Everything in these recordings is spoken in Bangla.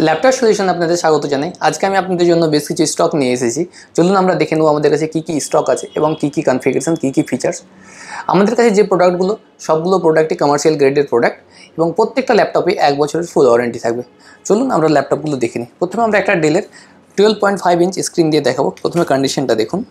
ল্যাপটপ সলিউশন আপনাদের স্বাগত জানাই। আজকে আমি আপনাদের জন্য বেশ কিছু স্টক নিয়ে এসেছি। চলুন আমরা দেখে নেব আমাদের কাছে কী কী স্টক আছে এবং কী কী কনফিগারেশন, কী কী ফিচার্স। আমাদের কাছে যে প্রোডাক্টগুলো, সবগুলো প্রোডাক্টই কমার্শিয়াল গ্রেডের প্রোডাক্ট এবং প্রত্যেকটা ল্যাপটপে 1 বছরের ফুল ওয়ারেন্টি থাকবে। চলুন আমরা ল্যাপটপগুলো দেখে নিই। প্রথমে আমরা একটা ডেলের 12.5 ইঞ্চ স্ক্রিন দিয়ে দেখাবো। প্রথমে কন্ডিশনটা দেখুন।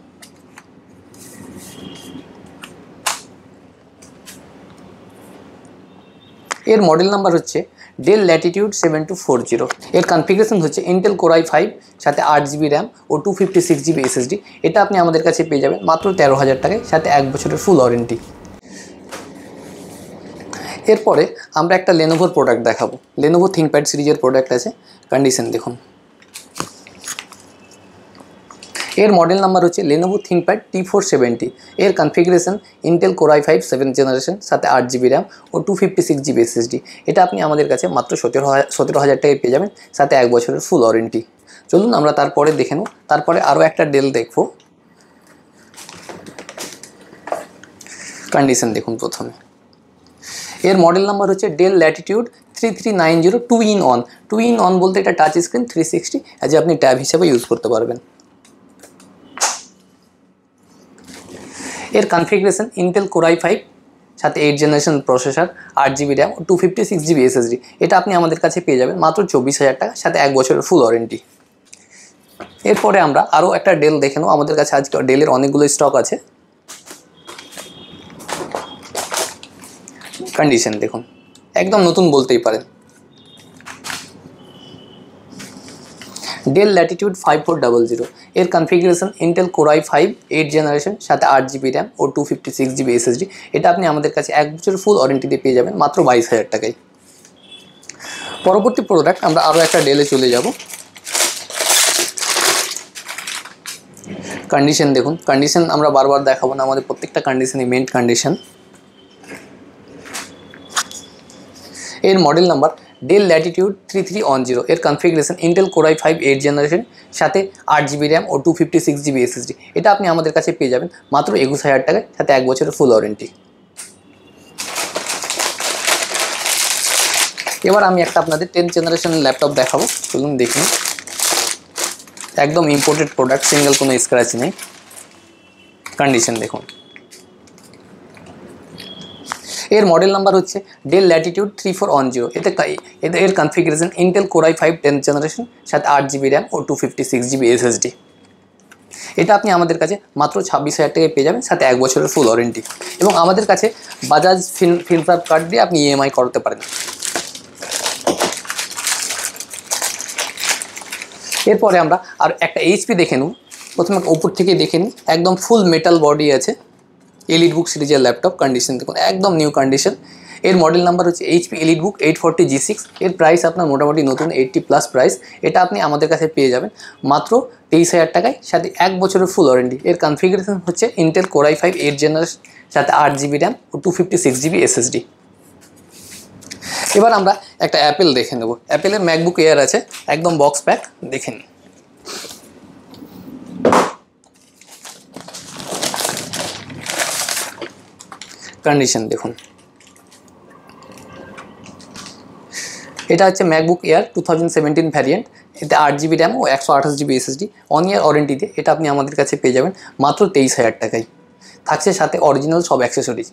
এর মডেল নাম্বার হচ্ছে ডেল ল্যাটিটিউড 7240। এর কনফিগারেশন হচ্ছে ইন্টেল কোর i5 সাথে 8GB র্যাম ও 256GB SSD। এটা আপনি আমাদের কাছে পেয়ে যাবেন মাত্র 13,000 টাকায়, সাথে 1 বছরের ফুল ওয়ারেন্টি। এরপরে আমরা একটা লেনোভোর প্রোডাক্ট দেখাবো। লেনোভো থিংকপ্যাড সিরিজের প্রোডাক্ট আছে। কন্ডিশন দেখুন। এর মডেল নাম্বার হচ্ছে লেনোভো থিংকপ্যাড T470। এর configuration Intel core i5 7th generation, সাথে 8GB র্যাম ও 256GB SSD। এটা আপনি আমাদের কাছে মাত্র 17,000 টাকায় পেয়ে যাবেন, সাথে 1 বছরের ফুল ওয়ারেন্টি। চলুন আমরা তারপরে দেখে নেব। তারপরে আরও একটা ডেল দেখব। কন্ডিশন দেখুন প্রথমে। এর মডেল নাম্বার হচ্ছে ডেল ল্যাটিটিউড 3390 2 in 1 বলতে এটা টাচ স্ক্রিন 360 অ্যাজ আপনি ট্যাব হিসেবে ইউজ করতে পারবেন। এর কনফিগারেশন ইন্টেল কোর i5 সাথে 8th generation processor, 8GB RAM ও 256GB SSD। এটা আপনি আমাদের কাছে পেয়ে যাবেন মাত্র 24,000 টাকা, সাথে 1 বছরের ফুল ওয়ারেন্টি। এরপরে আমরা আরও একটা ডেল দেখে নেব। আমাদের কাছে আজকে ডেলের অনেকগুলো স্টক আছে। কন্ডিশন দেখুন, একদম নতুন বলতেই পারেন। Del Latitude 5400। এর configuration Intel core i5 8th generation, সাথে 8GB র্যাম ও 256GB SSD। এটা আপনি আমাদের কাছে 1 বছরের ফুল ওয়ারেন্টি দিয়ে পেয়ে যাবেন মাত্র 22,000 টাকায়। পরবর্তী প্রোডাক্ট আমরা আরও একটা ডেলে চলে যাব। কন্ডিশন দেখুন। কন্ডিশন আমরা বারবার দেখাবো না, আমাদের প্রত্যেকটা কন্ডিশনই মেইন কন্ডিশন। এর মডেল নাম্বার ডেল ল্যাটিটিউড 3310। এর configuration Intel core i5 8th generation, সাথে 8GB র্যাম ও 256GB SSD। এটা আপনি আমাদের কাছে পেয়ে যাবেন মাত্র 21,000 টাকায়, সাথে 1 বছরের ফুল ওয়ারেন্টি। এবার আমি একটা আপনাদের 10th জেনারেশনের ল্যাপটপ দেখাবো। চলুন দেখুন। একদম ইম্পোর্টেড প্রোডাক্ট, সিঙ্গেল কোনো স্ক্র্যাচ নেই। কন্ডিশন দেখুন। এর মডেল নাম্বার হচ্ছে ডেল ল্যাটিটিউড 3410। এর configuration Intel core i5 10th generation, সাথে 8GB র্যাম ও 256GB SSD। এটা আপনি আমাদের কাছে মাত্র 26,000 টাকায় পেয়ে যাবেন, সাথে 1 বছরের ফুল ওয়ারেন্টি। এবং আমাদের কাছে বাজাজ ফিনসার্ভ কার্ড দিয়ে আপনি EMI করতে পারেন। এরপরে আমরা আর একটা HP দেখে নেব। প্রথমে ওপর থেকে দেখে নিই। একদম ফুল মেটাল বডি আছে, এলিটবুক সিরিজের ল্যাপটপ। কন্ডিশন দেখুন, একদম নিউ কন্ডিশন। এর মডেল নাম্বার হচ্ছে HP এলিটবুক 840G6। এর প্রাইস আপনার মোটামুটি নতুন 80+ প্রাইস। এটা আপনি আমাদের কাছে পেয়ে যাবেন মাত্র 23,000 টাকায়, সাথে 1 বছরের ফুল ওয়ারেন্টি। এর কনফিগারেশন হচ্ছে Intel core i5 8th generation, সাথে 8GB র্যাম ও 256GB SSD। এবার আমরা একটা অ্যাপেল দেখে নেব। অ্যাপেলের ম্যাকবুক এয়ার আছে, একদম বক্স প্যাক। দেখে নিন। কন্ডিশন দেখুন। এটা হচ্ছে ম্যাকবুক এয়ার 2017 ভ্যারিয়েন্ট। এতে 8GB র্যাম ও 128GB SSD। 1 ইয়ার ওয়ারেন্টিতে এটা আপনি আমাদের কাছে পেয়ে যাবেন মাত্র 23,000 টাকায়। থাকছে সাথে অরিজিনাল সব অ্যাক্সেসরিজ।